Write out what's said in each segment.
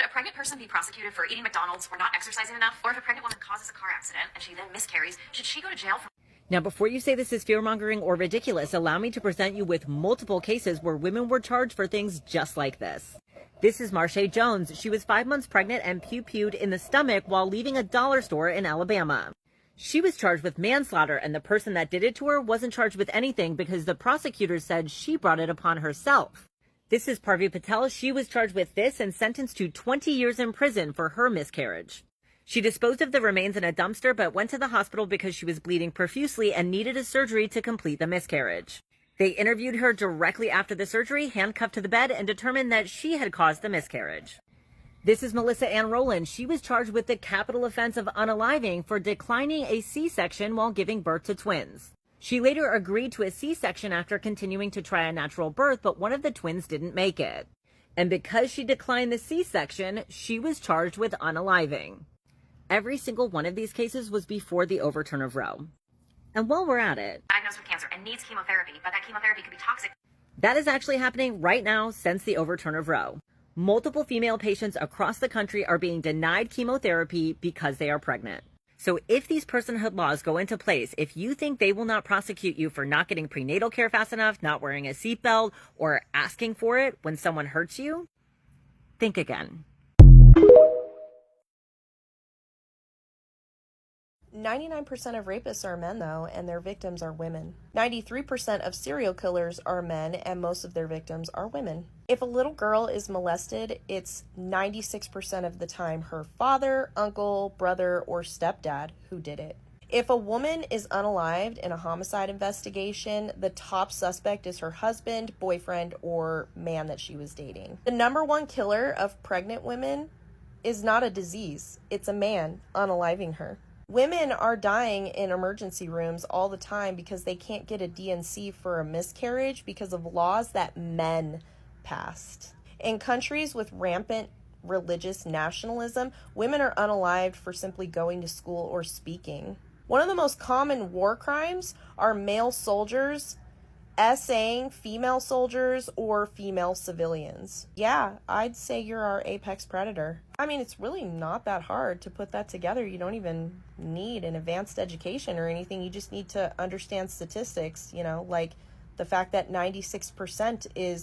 Could a pregnant person be prosecuted for eating McDonald's or not exercising enough? Or if a pregnant woman causes a car accident and she then miscarries, should she go to jail for... Now, before you say this is fear-mongering or ridiculous, allow me to present you with multiple cases where women were charged for things just like this. This is Marsha Jones. She was 5 months pregnant and pew-pewed in the stomach while leaving a dollar store in Alabama. She was charged with manslaughter, and the person that did it to her wasn't charged with anything because the prosecutors said she brought it upon herself. This is Parvi Patel. She was charged with this and sentenced to 20 years in prison for her miscarriage. She disposed of the remains in a dumpster but went to the hospital because she was bleeding profusely and needed a surgery to complete the miscarriage. They interviewed her directly after the surgery, handcuffed to the bed, and determined that she had caused the miscarriage. This is Melissa Ann Rowland. She was charged with the capital offense of unaliving for declining a C-section while giving birth to twins. She later agreed to a C-section after continuing to try a natural birth, but one of the twins didn't make it. And because she declined the C-section, she was charged with unaliving. Every single one of these cases was before the overturn of Roe. And while we're at it, diagnosed with cancer and needs chemotherapy, but that chemotherapy could be toxic. That is actually happening right now since the overturn of Roe. Multiple female patients across the country are being denied chemotherapy because they are pregnant. So if these personhood laws go into place, if you think they will not prosecute you for not getting prenatal care fast enough, not wearing a seatbelt, or asking for it when someone hurts you, think again. 99% of rapists are men, though, and their victims are women. 93% of serial killers are men, and most of their victims are women. If a little girl is molested, it's 96% of the time her father, uncle, brother, or stepdad who did it. If a woman is unalived in a homicide investigation, the top suspect is her husband, boyfriend, or man that she was dating. The number one killer of pregnant women is not a disease. It's a man unaliving her. Women are dying in emergency rooms all the time because they can't get a D&C for a miscarriage because of laws that men passed. In countries with rampant religious nationalism, women are unalived for simply going to school or speaking. One of the most common war crimes are male soldiers essaying female soldiers or female civilians. Yeah, I'd say you're our apex predator. I mean, it's really not that hard to put that together. You don't even need an advanced education or anything. You just need to understand statistics, like the fact that 96% is...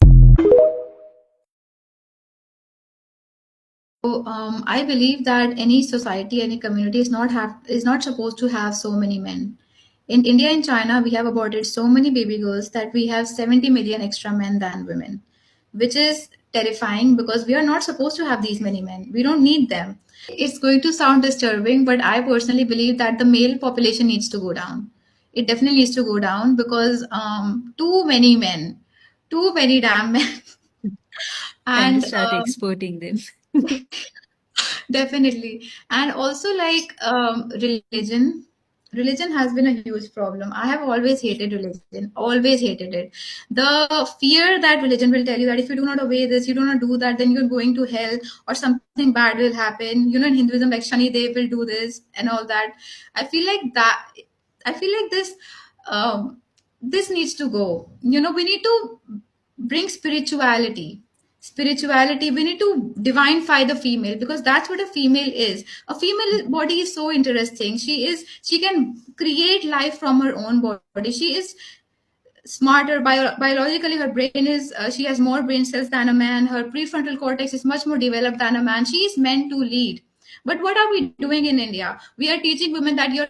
So, I believe that any society, any community is not supposed to have so many men. In India and China, we have aborted so many baby girls that we have 70 million extra men than women, which is terrifying because we are not supposed to have these many men. We don't need them. It's going to sound disturbing, but I personally believe that the male population needs to go down. It definitely needs to go down because too many men, too many damn men. And start exporting them. Definitely. And also religion has been a huge problem. I have always hated religion, always hated it. The fear that religion will tell you that if you do not obey this, you do not do that, then you're going to hell or something bad will happen. In Hinduism, like Shani Dev will do this and all that. I feel like this needs to go. We need to bring spirituality. We need to divinify the female because that's what a female is. A female body is so interesting. She can create life from her own body. She is smarter biologically. Her brain is she has more brain cells than a man. Her prefrontal cortex is much more developed than a man. She is meant to lead. But what are we doing in India? We are teaching women that your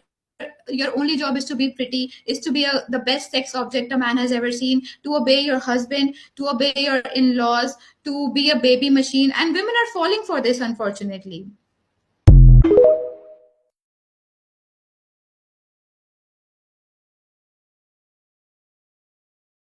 only job is to be pretty, is to be the best sex object a man has ever seen, to obey your husband, to obey your in-laws, to be a baby machine. And women are falling for this, unfortunately.